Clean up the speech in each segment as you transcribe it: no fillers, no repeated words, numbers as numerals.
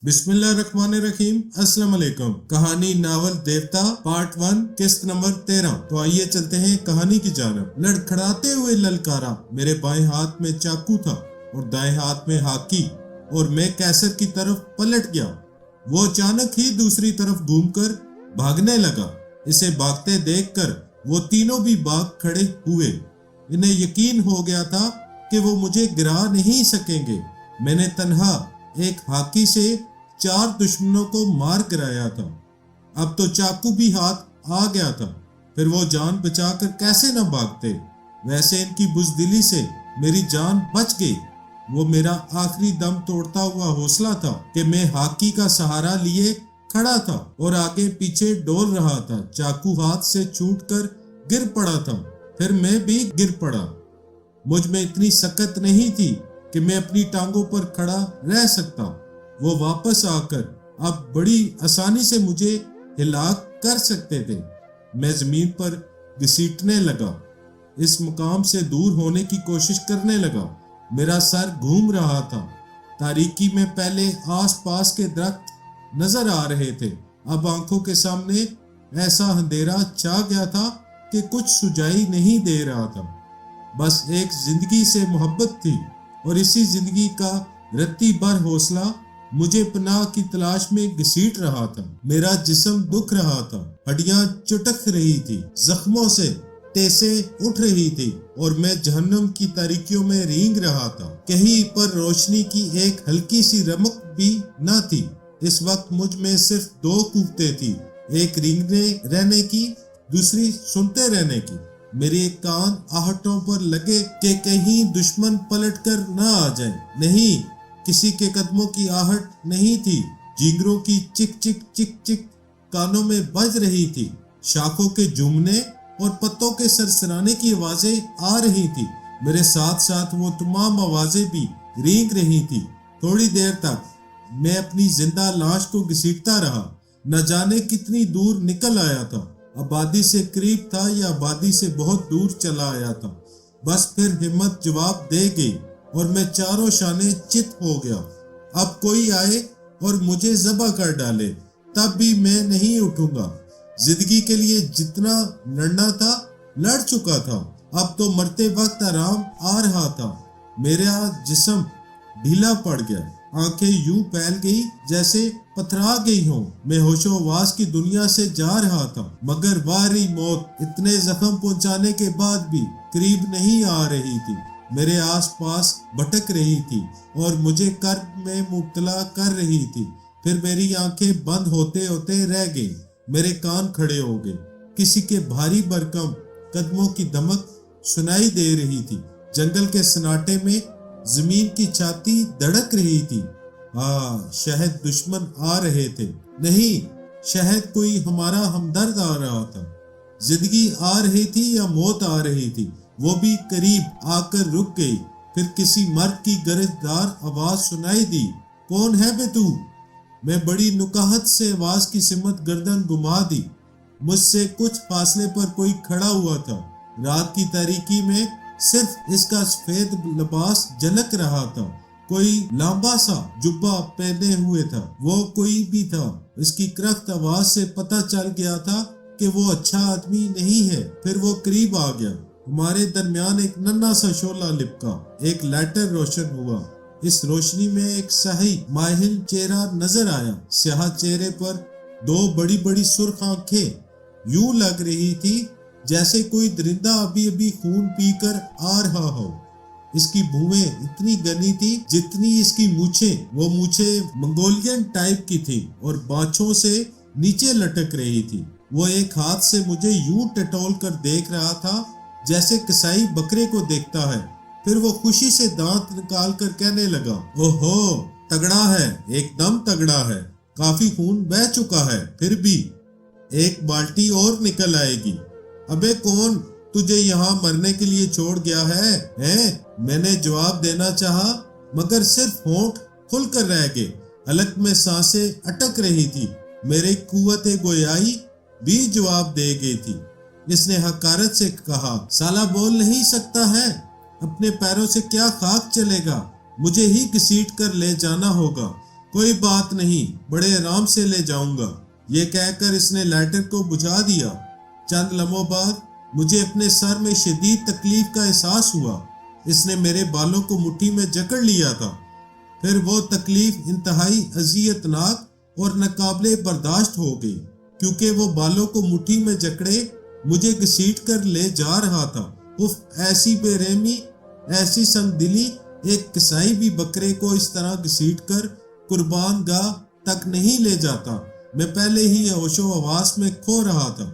बिस्मिल्लाहिर्रहमानिर्रहीम। अस्सलाम वालेकुम। कहानी नावल देवता पार्ट 1 किस्त नंबर 13। तो आइए चलते हैं कहानी की जानब। लड़खड़ाते हुए ललकारा। मेरे बाएं हाथ में चाकू था और दाएं हाथ में हाकी और मैं कैसर की तरफ पलट गया। वो अचानक ही दूसरी तरफ घूमकर भागने लगा। इसे भागते देखकर वो तीनों भी भाग खड़े हुए। इन्हें यकीन हो गया था कि वो मुझे गिरा नहीं सकेंगे। मैंने तन्हा एक हाकी से 4 दुश्मनों को मार गिराया था। अब तो चाकू भी हाथ आ गया था। फिर वो जान बचाकर कैसे न भागते। वैसे इनकी बुज़दिली से मेरी जान बच गई। वो मेरा आखिरी दम तोड़ता हुआ हौसला था कि मैं हाकी का सहारा लिए खड़ा था और आगे पीछे डोल रहा था। चाकू हाथ से छूटकर गिर पड़ा था। फिर मैं भी गिर पड़ा। मुझ में इतनी सकत नहीं थी कि मैं अपनी टांगों पर खड़ा रह सकता। वो वापस आकर अब बड़ी आसानी से मुझे हिला कर सकते थे। मैं जमीन पर घसीटने लगा। इस मुकाम से दूर होने की कोशिश करने लगा। मेरा सर घूम रहा था। तारीकी में पहले आसपास के दरख्त नजर आ रहे थे। अब आंखों के सामने ऐसा अंधेरा छा गया था कि कुछ सुझाई नहीं दे रहा था। बस एक जिंदगी से मोहब्बत थी और इसी जिंदगी का रत्ती भर हौसला मुझे पनाह की तलाश में घसीट रहा था। मेरा जिस्म दुख रहा था। हड्डियां चुटक रही थी। जख्मों से टेसे उठ रही थी और मैं जहन्नम की तारीकियों में रेंग रहा था। कहीं पर रोशनी की एक हल्की सी रमक भी न थी। इस वक्त मुझ में सिर्फ 2 कुव्वतें थी, एक रेंगने रहने की, दूसरी सुनते रहने की। मेरे कान आहटों पर लगे कि कहीं दुश्मन पलटकर न आ जाए। नहीं, किसी के कदमों की आहट नहीं थी। जिंगरों की चिक चिक चिक चिक कानों में बज रही थी। शाखों के झूमने और पत्तों के सरसराने की आवाजें आ रही थी। मेरे साथ साथ वो तमाम आवाजें भी रेंग रही थी। थोड़ी देर तक मैं अपनी जिंदा लाश को घसीटता रहा। न जाने कितनी दूर निकल आया था। आबादी से करीब था या आबादी से बहुत दूर चला आया था। बस फिर हिम्मत जवाब दे गई और मैं चारों शाने चित हो गया। अब कोई आए और मुझे ज़बह कर डाले तब भी मैं नहीं उठूंगा। जिंदगी के लिए जितना लड़ना था लड़ चुका था। अब तो मरते वक्त आराम आ रहा था। मेरा जिस्म ढीला पड़ गया। आंखें यूं फैल गई जैसे पथरा गई हों। मैं होशो-हवास की दुनिया से जा रहा था, मगर वारी मौत इतने जख्म पहुंचाने के बाद भी करीब नहीं आ रही थी। मेरे आसपास भटक रही थी और मुझे कर्ब में मुब्तला कर रही थी। फिर मेरी आंखें बंद होते होते रह गई। मेरे कान खड़े हो गए। किसी के भारी भरकम कदमों की धमक सुनाई दे रही थी। जंगल के सन्नाटे में जमीन की छाती धड़क रही थी। शायद दुश्मन आ रहे थे। नहीं, शायद कोई हमारा हमदर्द आ रहा था। जिंदगी आ रही थी या मौत आ रही थी, वो भी करीब आकर रुक गई। फिर किसी मर्द की गरजदार आवाज सुनाई दी। कौन है बे तू? मैं बड़ी नुकाहत से आवाज की सिमत गर्दन घुमा दी। मुझसे कुछ फासले पर कोई खड़ा हुआ था। रात की तारीकी में सिर्फ इसका सफेद लिबास झलक रहा था। कोई लंबा सा जुब्बा पहने हुए था। वो कोई भी था। इसकी करख्त आवाज से पता चल गया था कि वो अच्छा आदमी नहीं है। फिर वो करीब आ गया। हमारे दरमियान एक नन्हा सा शोला लिपका। एक लाइटर रोशन हुआ। इस रोशनी में एक सही माहिल चेहरा नजर आया। स्याह चेहरे पर 2 बड़ी बड़ी सुर्ख आंखें। यूं लग रही थी जैसे कोई दरिंदा अभी अभी खून पीकर आ रहा हो। इसकी भुवें इतनी घनी थी जितनी इसकी मूछें। वो मूछें मंगोलियन टाइप की थी और बाछों से नीचे लटक रही थी। वो एक हाथ से मुझे यूं टटोल कर देख रहा था जैसे कसाई बकरे को देखता है। फिर वो खुशी से दांत निकाल कर कहने लगा, ओहो, तगड़ा है, एकदम तगड़ा है। काफी खून बह चुका है, फिर भी एक बाल्टी और निकल आएगी। अबे कौन तुझे यहाँ मरने के लिए छोड़ गया है? मैंने जवाब देना चाहा, मगर सिर्फ होंठ खुलकर रह गए। हलक में सांसें अटक रही थी। मेरी कुव्वते गोयाई भी जवाब दे गई थी। इसने हकारत से कहा, साला बोल नहीं सकता है? अपने पैरों से क्या खाक चलेगा? मुझे ही घसीट कर ले जाना होगा। कोई बात नहीं, बड़े आराम से ले जाऊंगा। ये कहकर इसने लाइटर को बुझा दिया। चंद लम्हों बाद मुझे अपने सर में शदीद तकलीफ का एहसास हुआ। इसने मेरे बालों को मुट्ठी में जकड़ लिया था। फिर वो तकलीफ इंतहाई अजियतनाक और नाकाबिले बर्दाश्त हो गई, क्योंकि वो बालों को मुट्ठी में जकड़े मुझे घसीट कर ले जा रहा था। उफ, ऐसी बेरहमी, ऐसी संगदिली! एक कसाई भी बकरे को इस तरह घसीट कर कुर्बान गाह तक नहीं ले जाता। मैं पहले ही होशो हवास में खो रहा था।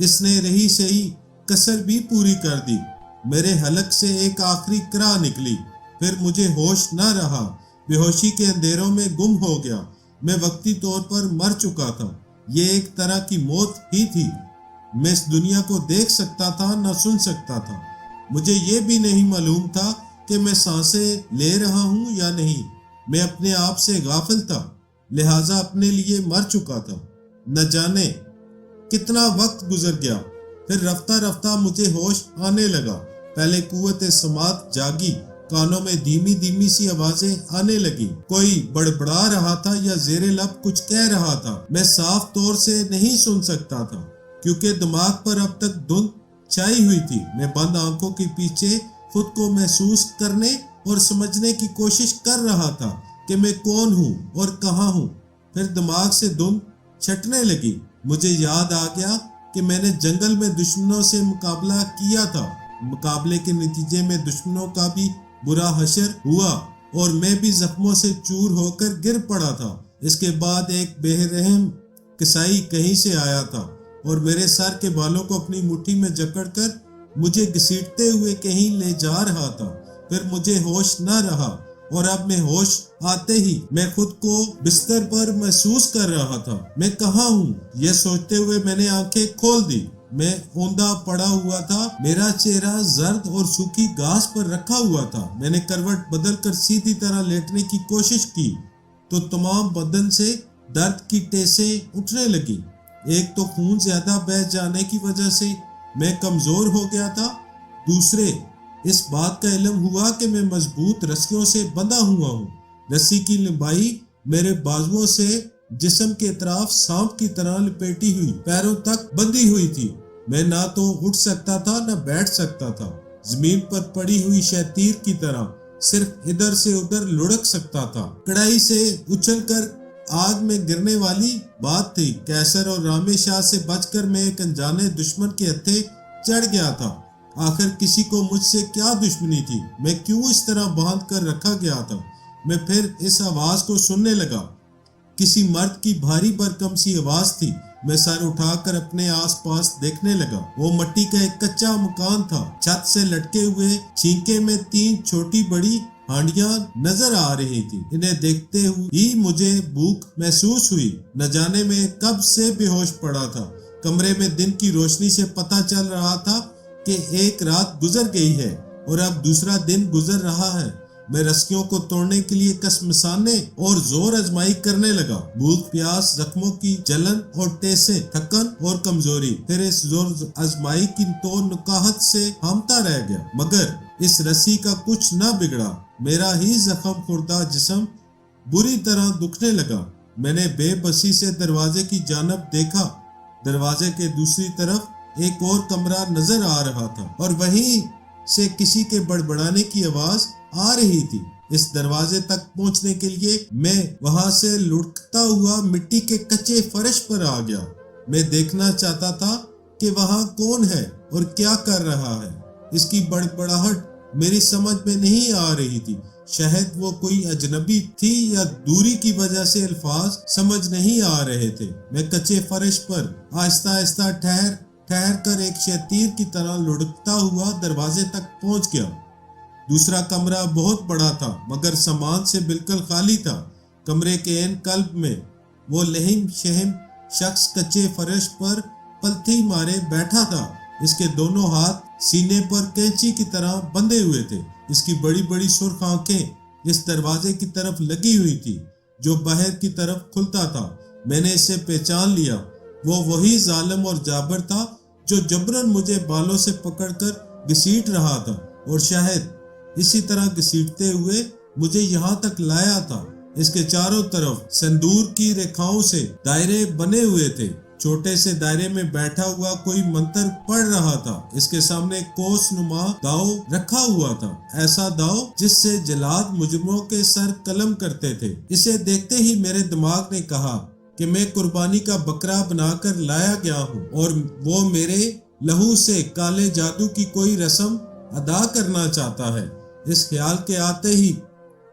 इसने रही सही कसर भी पूरी कर दी। मेरे हलक से एक आखिरी करा निकली। फिर मुझे होश न रहा। बेहोशी के अंधेरों में गुम हो गया। मैं वक्ती तौर पर मर चुका था। ये एक तरह की मौत ही थी। मैं इस दुनिया को देख सकता था, न सुन सकता था। मुझे ये भी नहीं मालूम था कि मैं सांसें ले रहा हूँ या नहीं। मैं अपने आप से गाफिल था, लिहाजा अपने लिए मर चुका था। न जाने कितना वक्त गुजर गया। फिर रफ्ता रफ्ता मुझे होश आने लगा। पहले कुव्वत समात जागी। कानों में धीमी धीमी सी आवाजें आने लगी। कोई बड़बड़ा रहा था या जेरे लब कुछ कह रहा था। मैं साफ तौर से नहीं सुन सकता था, क्योंकि दिमाग पर अब तक धुंध छाई हुई थी। मैं बंद आंखों के पीछे खुद को महसूस करने और समझने की कोशिश कर रहा था कि मैं कौन हूँ और कहाँ हूँ। फिर दिमाग से धुंध छटने लगी। मुझे याद आ गया कि मैंने जंगल में दुश्मनों से मुकाबला किया था। मुकाबले के नतीजे में दुश्मनों का भी बुरा हशर हुआ और मैं भी जख्मों से चूर होकर गिर पड़ा था। इसके बाद एक बेरहम कसाई कहीं से आया था और मेरे सर के बालों को अपनी मुट्ठी में जकड़कर मुझे घसीटते हुए कहीं ले जा रहा था। फिर मुझे होश न रहा और अब मैं होश आते ही मैं खुद को बिस्तर पर महसूस कर रहा था। मैं कहाँ हूँ? यह सोचते हुए मैंने आंखें खोल दी। मैं औंधा पड़ा हुआ था। मेरा चेहरा जर्द और सूखी घास पर रखा हुआ था। मैंने करवट बदलकर सीधी तरह लेटने की कोशिश की तो तमाम बदन से दर्द की टेसें उठने लगी। एक तो खून ज्यादा बह जाने की वजह से मैं कमजोर हो गया था। दूसरे, इस बात का इल्म हुआ कि मैं मजबूत रस्सियों से बंधा हुआ हूँ। रस्सी की लंबाई मेरे बाजुओं से जिस्म के अतराफ सांप की तरह लपेटी हुई पैरों तक बंधी हुई थी। मैं ना तो उठ सकता था न बैठ सकता था। जमीन पर पड़ी हुई शैतीर की तरह सिर्फ इधर से उधर लुढ़क सकता था। कड़ाई से उछलकर आग में गिरने वाली बात थी। कैसर और रामे शाह से बचकर मैं एक अनजाने दुश्मन के हत्थे चढ़ गया था। आखिर किसी को मुझसे क्या दुश्मनी थी? मैं क्यों इस तरह बांध कर रखा गया था? मैं फिर इस आवाज को सुनने लगा। किसी मर्द की भारी भरकम सी आवाज थी। मैं सर उठाकर अपने आसपास देखने लगा। वो मिट्टी का एक कच्चा मकान था। छत से लटके हुए छींके में 3 छोटी बड़ी हांडियां नजर आ रही थी। इन्हें देखते हुए ही मुझे भूख महसूस हुई। न जाने में कब से बेहोश पड़ा था। कमरे में दिन की रोशनी से पता चल रहा था कि एक रात गुजर गई है और अब दूसरा दिन गुजर रहा है। मैं रस्सियों को तोड़ने के लिए कसमसाने और जोर आजमाई करने लगा। भूख, प्यास, जख्मों की जलन और टेसे, थकन और कमजोरी। फिर इस जोर आजमाई की तो नुकाहत से हमता रह गया, मगर इस रस्सी का कुछ न बिगड़ा। मेरा ही जख्म खुर्दा जिस्म बुरी तरह दुखने लगा। मैंने बेबसी से दरवाजे की जानब देखा। दरवाजे के दूसरी तरफ एक और कमरा नजर आ रहा था और वहीं से किसी के बड़बड़ाने की आवाज आ रही थी। इस दरवाजे तक पहुंचने के लिए मैं वहां से लुढ़कता हुआ मिट्टी के कच्चे फर्श पर आ गया। मैं देखना चाहता था कि वहां कौन है और क्या कर रहा है। इसकी बड़बड़ाहट मेरी समझ में नहीं आ रही थी। शायद वो कोई अजनबी थी या दूरी की वजह से अल्फाज समझ नहीं आ रहे थे। मैं कच्चे फर्श पर आहिस्ता आहिस्ता ठहर कर एक शैतीर की तरह लुढ़कता हुआ दरवाजे तक पहुंच गया। दूसरा कमरा बहुत बड़ा था, मगर सामान से बिल्कुल खाली था। कमरे के एन कल्ब में वो लहिम शहिम शख्स कच्चे फर्श पर पलथी मारे बैठा था। इसके दोनों हाथ सीने पर कैंची की तरह बंधे हुए थे। इसकी बड़ी बड़ी सुर्ख आंखें इस दरवाजे की तरफ लगी हुई थी जो बाहर की तरफ खुलता था। मैंने इसे पहचान लिया। वो वही जालिम और जाबर था जो जबरन मुझे बालों से पकड़कर घसीट रहा था और शायद इसी तरह घसीटते हुए मुझे यहाँ तक लाया था। اس کے چاروں طرف سندور کی ریکھاؤں سے دائرے بنے ہوئے تھے۔ چھوٹے سے دائرے میں بیٹھا ہوا کوئی منتر پڑھ رہا تھا۔ اس کے سامنے کوس نما داؤ رکھا ہوا تھا، ایسا داؤ جس سے جلاد مجرموں کے سر قلم کرتے تھے۔ اسے دیکھتے ہی میرے دماغ نے کہا کہ میں قربانی کا بکرا بنا کر لایا گیا ہوں اور وہ میرے لہو سے کالے جادو کی کوئی رسم ادا کرنا چاہتا ہے۔ اس خیال کے آتے ہی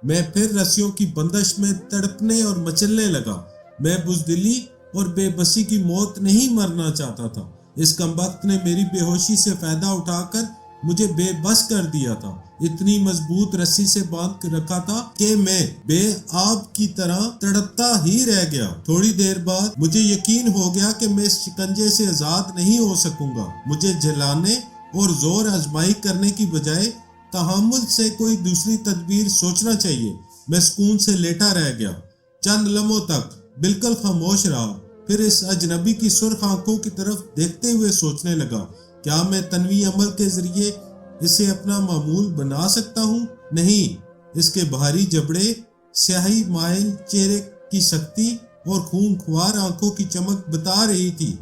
میں پھر رسیوں کی بندش میں تڑپنے اور مچلنے لگا۔ میں بزدلی اور بے بسی کی موت نہیں مرنا چاہتا تھا۔ اس کمبخت نے میری بے ہوشی سے فائدہ اٹھا کر مجھے بے بس کر دیا تھا۔ اتنی مضبوط رسی سے باندھ کر رکھا تھا کہ میں بے آب کی طرح تڑپتا ہی رہ گیا۔ تھوڑی دیر بعد مجھے یقین ہو گیا کہ میں اس شکنجے سے آزاد نہیں ہو سکوں گا۔ مجھے جلانے اور زور آزمائی کرنے کی بجائے تحمل سے کوئی دوسری تدبیر سوچنا چاہیے۔ میں سکون سے لیٹا رہ گیا، چند لمحوں تک بالکل خاموش رہا، پھر اس اجنبی کی سرخ آنکھوں کی طرف دیکھتے ہوئے سوچنے لگا، کیا میں تنوی عمل کے ذریعے اسے اپنا معمول بنا سکتا ہوں؟ نہیں۔ اس کے بھاری جبڑے، سیاہی مائل چہرے کی سختی اور خون خوار آنکھوں کی چمک بتا رہی تھی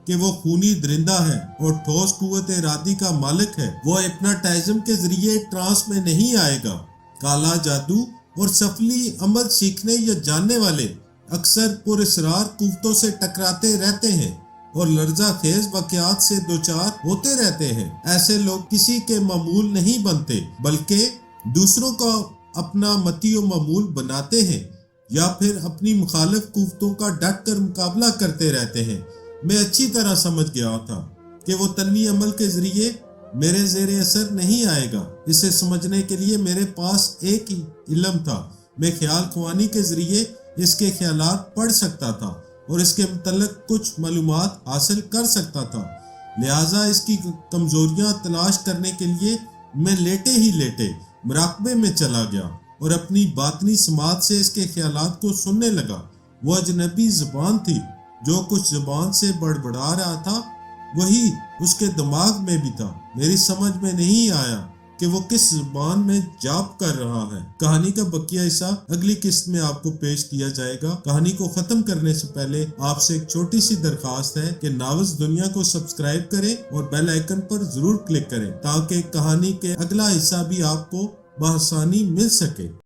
کہ وہ خونی درندہ ہے اور ٹھوس قوت ارادی کا مالک ہے۔ وہ ہپناٹائزم کے ذریعے ٹرانس میں نہیں آئے گا۔ کالا جادو اور سفلی عمل سیکھنے یا جاننے والے اکثر پراسرار قوتوں سے ٹکراتے رہتے ہیں اور لرزہ خیز واقعات سے دوچار ہوتے رہتے ہیں۔ ایسے لوگ کسی کے معمول نہیں بنتے، بلکہ دوسروں کا اپنا متی و معمول بناتے ہیں یا پھر اپنی مخالف قوتوں کا ڈٹ کر مقابلہ کرتے رہتے ہیں۔ میں اچھی طرح سمجھ گیا تھا کہ وہ تنوی عمل کے ذریعے میرے زیر اثر نہیں آئے گا۔ اسے سمجھنے کے لیے میرے پاس ایک ہی علم تھا۔ میں خیال خوانی کے ذریعے اس کے خیالات پڑھ سکتا تھا اور اس کے متعلق کچھ معلومات حاصل کر سکتا تھا، لہٰذا اس کی کمزوریاں تلاش کرنے کے لیے میں لیٹے ہی لیٹے مراقبے میں چلا گیا اور اپنی باطنی سماعت سے اس کے خیالات کو سننے لگا۔ وہ اجنبی زبان تھی، جو کچھ زبان سے بڑبڑا رہا تھا وہی اس کے دماغ میں بھی تھا۔ میری سمجھ میں نہیں آیا کہ وہ کس زبان میں جاپ کر رہا ہے۔ کہانی کا بقیہ حصہ اگلی قسط میں آپ کو پیش کیا جائے گا۔ کہانی کو ختم کرنے سے پہلے آپ سے ایک چھوٹی سی درخواست ہے کہ ناولز دنیا کو سبسکرائب کریں اور بیل آئیکن پر ضرور کلک کریں تاکہ کہانی کے اگلا حصہ بھی آپ کو بآسانی مل سکے۔